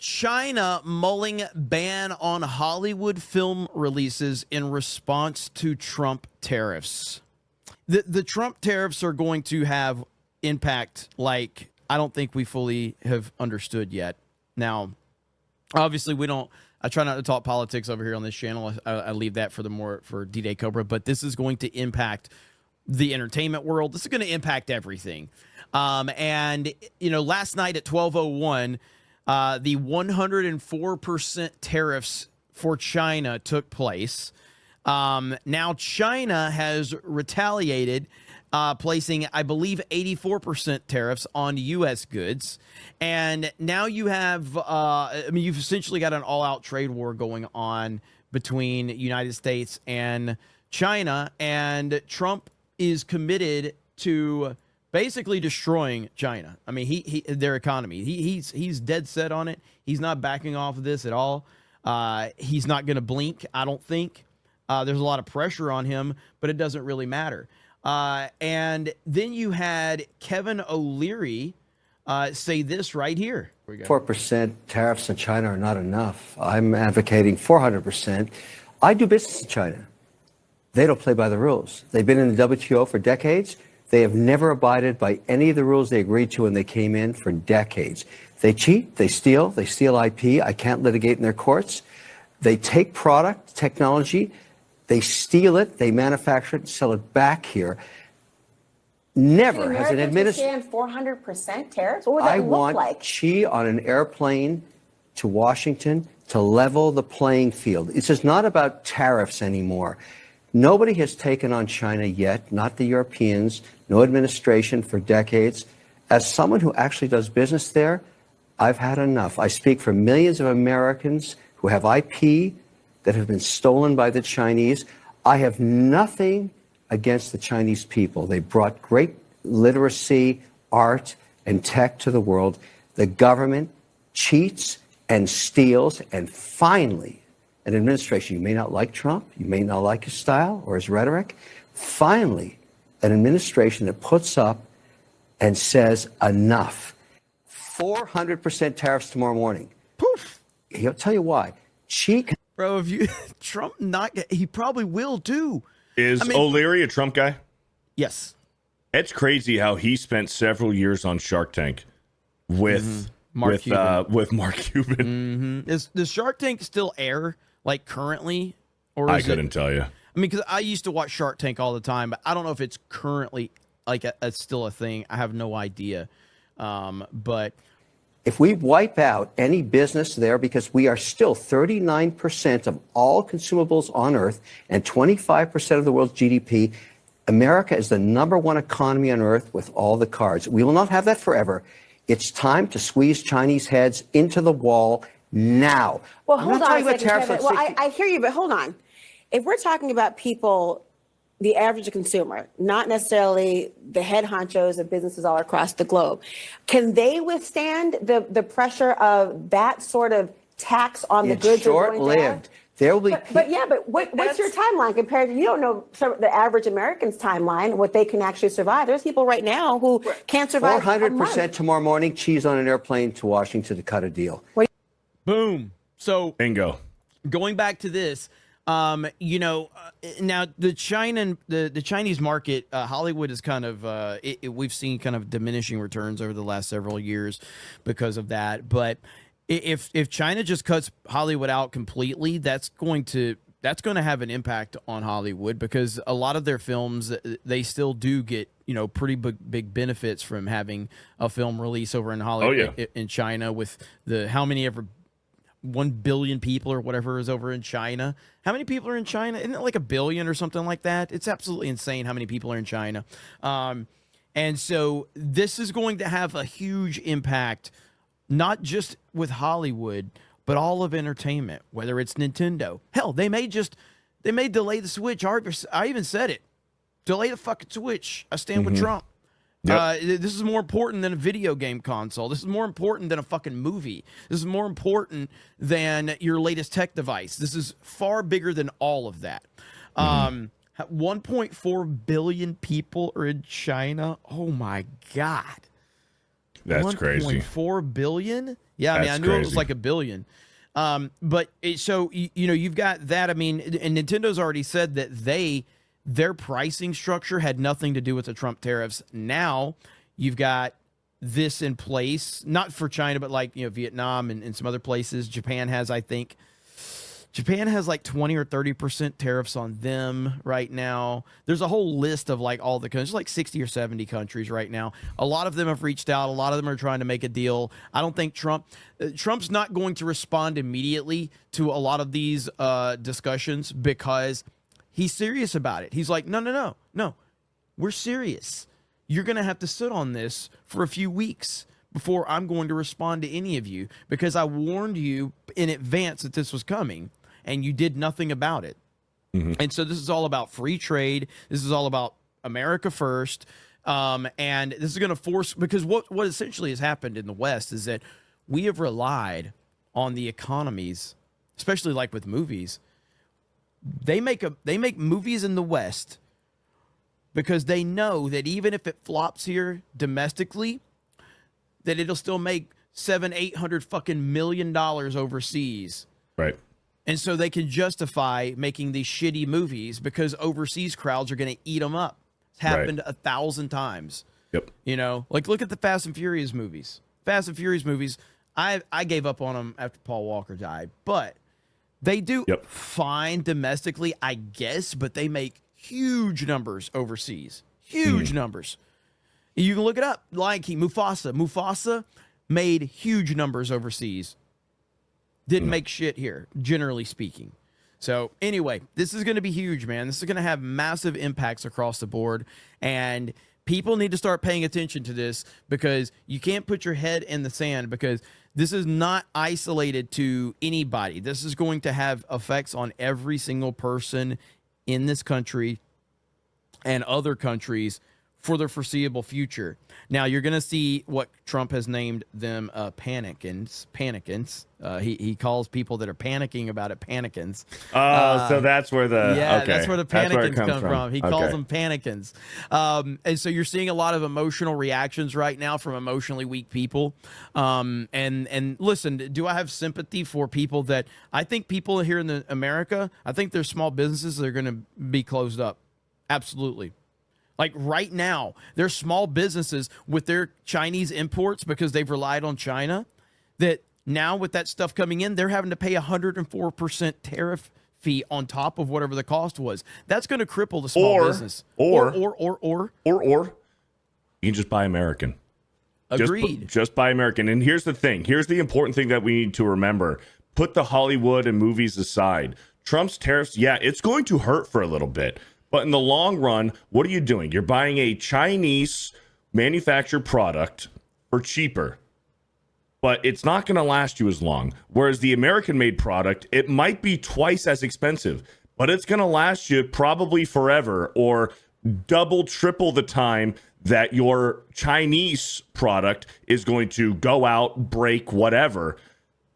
China mulling ban on Hollywood film releases in response to Trump tariffs. The Trump tariffs are going to have impact like I don't think we fully have understood yet. Now, obviously, we don't. I try not to talk politics over here on this channel. I leave that for D-Day Cobra. But this is going to impact the entertainment world. This is going to impact everything. And last night at 12:01, the 104% tariffs for China took place. Now China has retaliated, placing, I believe, 84% tariffs on U.S. goods. And now you have, you've essentially got an all-out trade war going on between United States and China. And Trump is committed to basically destroying China. I mean, their economy. He's dead set on it. He's not backing off of this at all. He's not going to blink, I don't think. There's a lot of pressure on him, but it doesn't really matter. And then you had Kevin O'Leary say this right here. 4% tariffs on China are not enough. I'm advocating 400%. I do business in China. They don't play by the rules. They've been in the WTO for decades. They have never abided by any of the rules they agreed to when they came in for decades. They cheat, they steal IP. I can't litigate in their courts. They take product, technology, they steal it, they manufacture it, and sell it back here. Never has an administration. 400% tariffs? What would that look like? I want Xi on an airplane to Washington to level the playing field. It's just not about tariffs anymore. Nobody has taken on China yet, not the Europeans, no administration for decades. As someone who actually does business there, I've had enough. I speak for millions of Americans who have IP that have been stolen by the Chinese. I have nothing against the Chinese people. They brought great literacy, art, and tech to the world. The government cheats and steals, and finally, an administration, you may not like Trump, you may not like his style or his rhetoric, finally, an administration that puts up and says enough. 400% tariffs tomorrow morning. Poof. He'll tell you why. Bro, if Trump he probably will too. Is O'Leary a Trump guy? Yes. It's crazy how he spent several years on Shark Tank with Mark Cuban. Does Shark Tank still air like currently, or I couldn't tell you. I mean, because I used to watch Shark Tank all the time, but I don't know if it's currently like still a thing. I have no idea. But if we wipe out any business there, because we are still 39% of all consumables on Earth and 25% of the world's GDP, America is the #1 economy on Earth with all the cards. We will not have that forever. It's time to squeeze Chinese heads into the wall now. Well, hold on a second, Kevin. Well, I hear you, but hold on. If we're talking about people, the average consumer, not necessarily the head honchos of businesses all across the globe, can they withstand the pressure of that sort of tax on the goods? It's short-lived. There will be. But what's your timeline compared to, you don't know the average American's timeline, what they can actually survive. There's people right now who can't survive. 400% tomorrow morning, cheese on an airplane to Washington to cut a deal. Boom. So bingo. Going back to this, now the Chinese market, Hollywood is kind of we've seen kind of diminishing returns over the last several years because of that. But if China just cuts Hollywood out completely, that's going to have an impact on Hollywood, because a lot of their films, they still do get pretty big benefits from having a film release over in Hollywood, in China, with how many ever 1 billion people or whatever is over in China. How many people are in China? Isn't it like 1 billion or something like that? It's absolutely insane how many people are in China. And so this is going to have a huge impact, not just with Hollywood, but all of entertainment, whether it's Nintendo. Hell, they may delay the Switch. I even said it. Delay the fucking Switch. I stand with Trump. Yep. This is more important than a video game console. This is more important than a fucking movie. This is more important than your latest tech device. This is far bigger than all of that. 1.4 billion people are in China. Oh my God. That's crazy. 1.4 billion? Yeah, I mean, That's I knew it was crazy. like $1 billion. But so you know, you've got that. I mean, and Nintendo's already said that their pricing structure had nothing to do with the Trump tariffs. Now you've got this in place, not for China, but like, you know, Vietnam and some other places. Japan has, I think, like 20 or 30% tariffs on them right now. There's a whole list of like all the countries, like 60 or 70 countries right now. A lot of them have reached out. A lot of them are trying to make a deal. I don't think Trump's not going to respond immediately to a lot of these discussions because he's serious about it. He's like, no, we're serious. You're going to have to sit on this for a few weeks before I'm going to respond to any of you because I warned you in advance that this was coming and you did nothing about it. Mm-hmm. And so this is all about free trade. This is all about America first. And this is going to force, because what essentially has happened in the West is that we have relied on the economies, especially like with movies. They make movies in the West because they know that even if it flops here domestically, that it'll still make $700-800 fucking million overseas. Right. And so they can justify making these shitty movies because overseas crowds are going to eat them up. It's happened 1,000 times. Yep. You know, like look at the Fast and Furious movies. Fast and Furious movies, I gave up on them after Paul Walker died, but they do fine domestically, I guess, but they make huge numbers overseas. Huge numbers. You can look it up. Lion King, Mufasa. Mufasa made huge numbers overseas. Didn't make shit here, generally speaking. So anyway, this is going to be huge, man. This is going to have massive impacts across the board. And people need to start paying attention to this because you can't put your head in the sand because this is not isolated to anybody. This is going to have effects on every single person in this country and other countries for the foreseeable future. Now, you're going to see what Trump has named them panicans. He calls people that are panicking about it panicans. So that's where the... Yeah, okay. that's where the That's where it panicans comes come from. He calls them panicans. And so you're seeing a lot of emotional reactions right now from emotionally weak people. And listen, do I have sympathy for people that... I think people here in America, I think there's small businesses that are going to be closed up. Absolutely. Like right now, there's small businesses with their Chinese imports because they've relied on China that now with that stuff coming in, they're having to pay 104% tariff fee on top of whatever the cost was. That's going to cripple the small business. Or you can just buy American. Agreed. Just buy American. And here's the thing. Here's the important thing that we need to remember. Put the Hollywood and movies aside. Trump's tariffs, yeah, it's going to hurt for a little bit. But in the long run, what are you doing? You're buying a Chinese manufactured product for cheaper, but it's not going to last you as long. Whereas the American-made product, it might be twice as expensive, but it's going to last you probably forever or double, triple the time that your Chinese product is going to go out, break, whatever.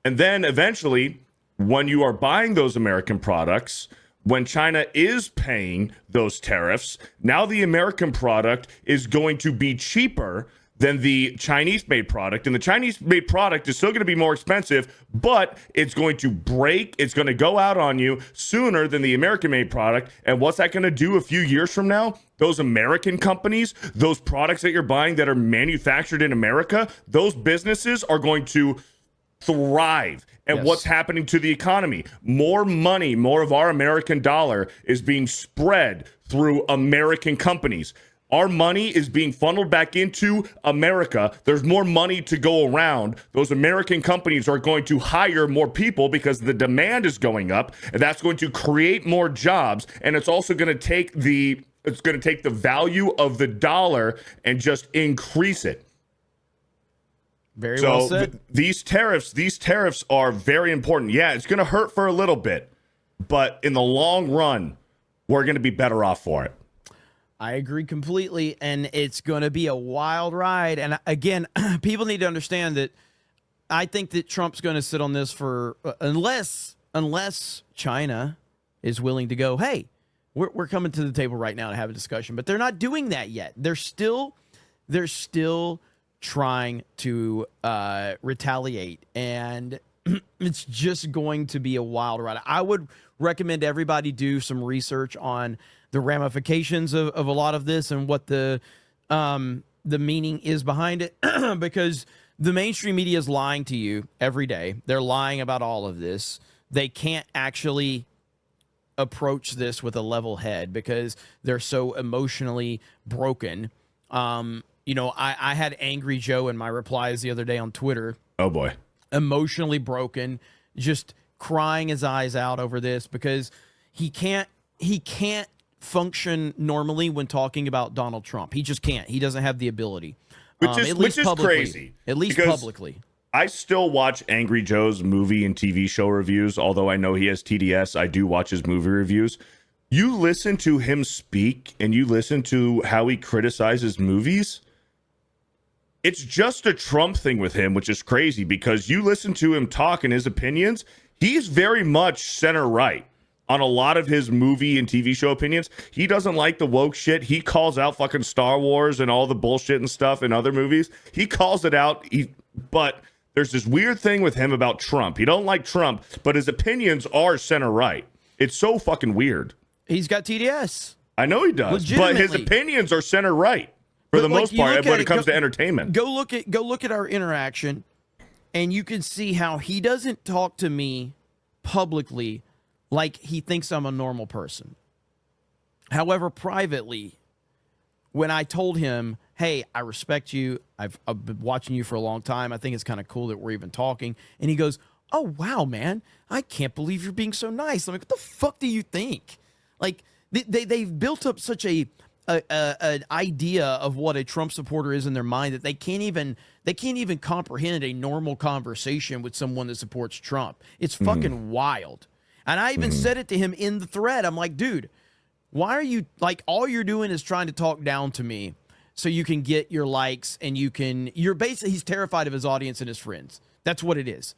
And then eventually, when you are buying those American products, when China is paying those tariffs, now the American product is going to be cheaper than the Chinese-made product. And the Chinese-made product is still going to be more expensive, but it's going to break. It's going to go out on you sooner than the American-made product. And what's that going to do a few years from now? Those American companies, those products that you're buying that are manufactured in America, those businesses are going to thrive. And what's happening to the economy? More money, more of our American dollar is being spread through American companies. Our money is being funneled back into America. There's more money to go around. Those American companies are going to hire more people because the demand is going up, and that's going to create more jobs. And it's also going to take the value of the dollar and just increase it. Very well said. These tariffs are very important. Yeah, it's going to hurt for a little bit, but in the long run, we're going to be better off for it. I agree completely, and it's going to be a wild ride. And again, people need to understand that I think that Trump's going to sit on this for unless China is willing to go, hey, we're coming to the table right now to have a discussion. But they're not doing that yet. They're still trying to retaliate, and it's just going to be a wild ride. I would recommend everybody do some research on the ramifications of a lot of this and what the meaning is behind it, because the mainstream media is lying to you every day. They're lying about all of this. They can't actually approach this with a level head because they're so emotionally broken. I had Angry Joe in my replies the other day on Twitter. Oh boy. Emotionally broken, just crying his eyes out over this because he can't function normally when talking about Donald Trump. He just can't. He doesn't have the ability. Which is crazy. At least publicly. I still watch Angry Joe's movie and TV show reviews. Although I know he has TDS, I do watch his movie reviews. You listen to him speak and you listen to how he criticizes movies. It's just a Trump thing with him, which is crazy because you listen to him talk and his opinions. He's very much center right on a lot of his movie and TV show opinions. He doesn't like the woke shit. He calls out fucking Star Wars and all the bullshit and stuff in other movies. He calls it out. But there's this weird thing with him about Trump. He don't like Trump, but his opinions are center right. It's so fucking weird. He's got TDS. I know he does, but his opinions are center right for the most part when it comes to entertainment. Go look at our interaction, and you can see how he doesn't talk to me publicly like he thinks I'm a normal person. However, privately, when I told him, hey, I respect you, I've been watching you for a long time, I think it's kind of cool that we're even talking, and he goes, oh, wow, man, I can't believe you're being so nice. I'm like, what the fuck do you think? Like, they've built up such an idea of what a Trump supporter is in their mind that they can't even comprehend a normal conversation with someone that supports Trump. It's fucking wild. And I even said it to him in the thread. I'm like, dude, why are you, like, all you're doing is trying to talk down to me so you can get your likes and you're basically, he's terrified of his audience and his friends. That's what it is.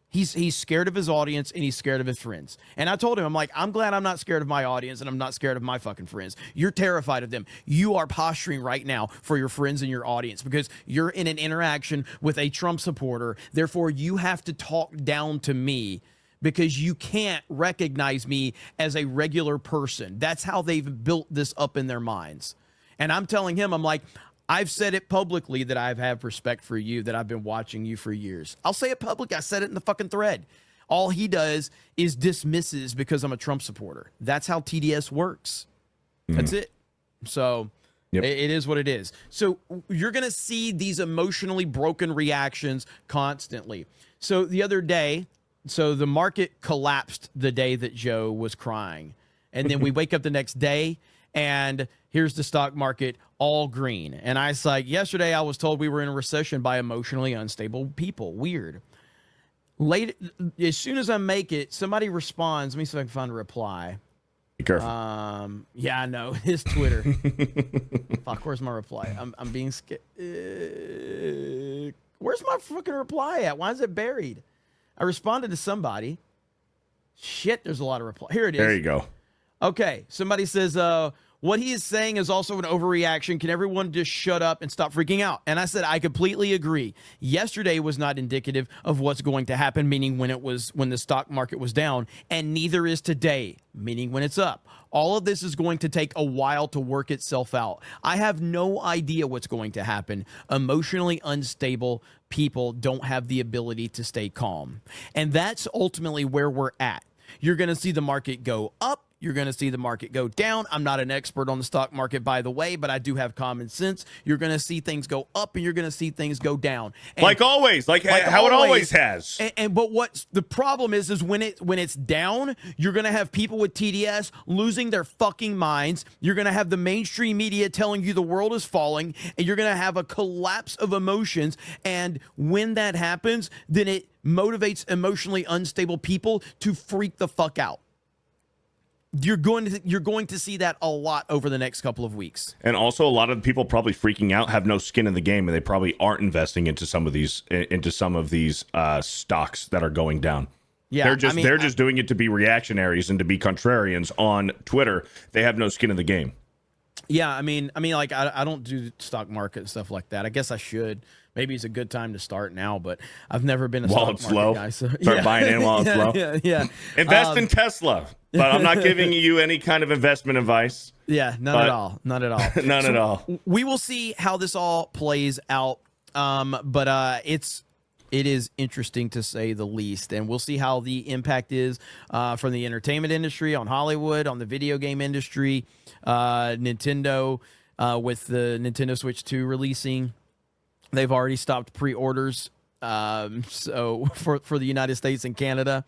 He's scared of his audience and he's scared of his friends. And I told him, I'm like, I'm glad I'm not scared of my audience and I'm not scared of my fucking friends. You're terrified of them. You are posturing right now for your friends and your audience because you're in an interaction with a Trump supporter. Therefore, you have to talk down to me because you can't recognize me as a regular person. That's how they've built this up in their minds. And I'm telling him, I'm like, I've said it publicly that I have respect for you, that I've been watching you for years. I'll say it publicly. I said it in the fucking thread. All he does is dismisses because I'm a Trump supporter. That's how TDS works. That's it. So it is what it is. So you're going to see these emotionally broken reactions constantly. So the other day, the market collapsed the day that Joe was crying. And then we wake up the next day and here's the stock market all green. And I was like, yesterday I was told we were in a recession by emotionally unstable people. Weird. Late, as soon as I make it, somebody responds. Let me see if I can find a reply. Be careful. Yeah, I know. His Twitter. Fuck, where's my reply? I'm being scared. Where's my fucking reply at? Why is it buried? I responded to somebody. Shit, there's a lot of reply. Here it is. There you go. Okay, somebody says, what he is saying is also an overreaction. Can everyone just shut up and stop freaking out? And I said, I completely agree. Yesterday was not indicative of what's going to happen, meaning when the stock market was down, and neither is today, meaning when it's up. All of this is going to take a while to work itself out. I have no idea what's going to happen. Emotionally unstable people don't have the ability to stay calm. And that's ultimately where we're at. You're going to see the market go up. You're going to see the market go down. I'm not an expert on the stock market, by the way, but I do have common sense. You're going to see things go up and you're going to see things go down. And like always, like how it always has. But what's the problem is when it's down, you're going to have people with TDS losing their fucking minds. You're going to have the mainstream media telling you the world is falling, and you're going to have a collapse of emotions. And when that happens, then it motivates emotionally unstable people to freak the fuck out. You're going to see that a lot over the next couple of weeks. And also, a lot of the people probably freaking out have no skin in the game, and they probably aren't investing into some of these stocks that are going down. Yeah, they're just doing it to be reactionaries and to be contrarians on Twitter. They have no skin in the game. Yeah, I mean, like I don't do stock market and stuff like that. I guess I should, maybe it's a good time to start now, but I've never been a while stock it's market low. guy. So, Start buying in while it's yeah, low. Yeah. Invest in Tesla, but I'm not giving you any kind of investment advice. Yeah, none at all. None at all. None at all. We will see how this all plays out. But it is interesting to say the least, and we'll see how the impact is from the entertainment industry, on Hollywood, on the video game industry, Nintendo with the Nintendo Switch 2 releasing. They've already stopped pre-orders. So for the United States and Canada,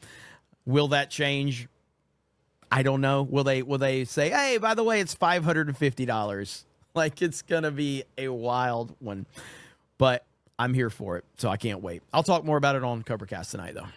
will that change? I don't know. Will they say, hey, by the way, it's $550? Like, it's gonna be a wild one, but I'm here for it, so I can't wait. I'll talk more about it on Covercast tonight, though.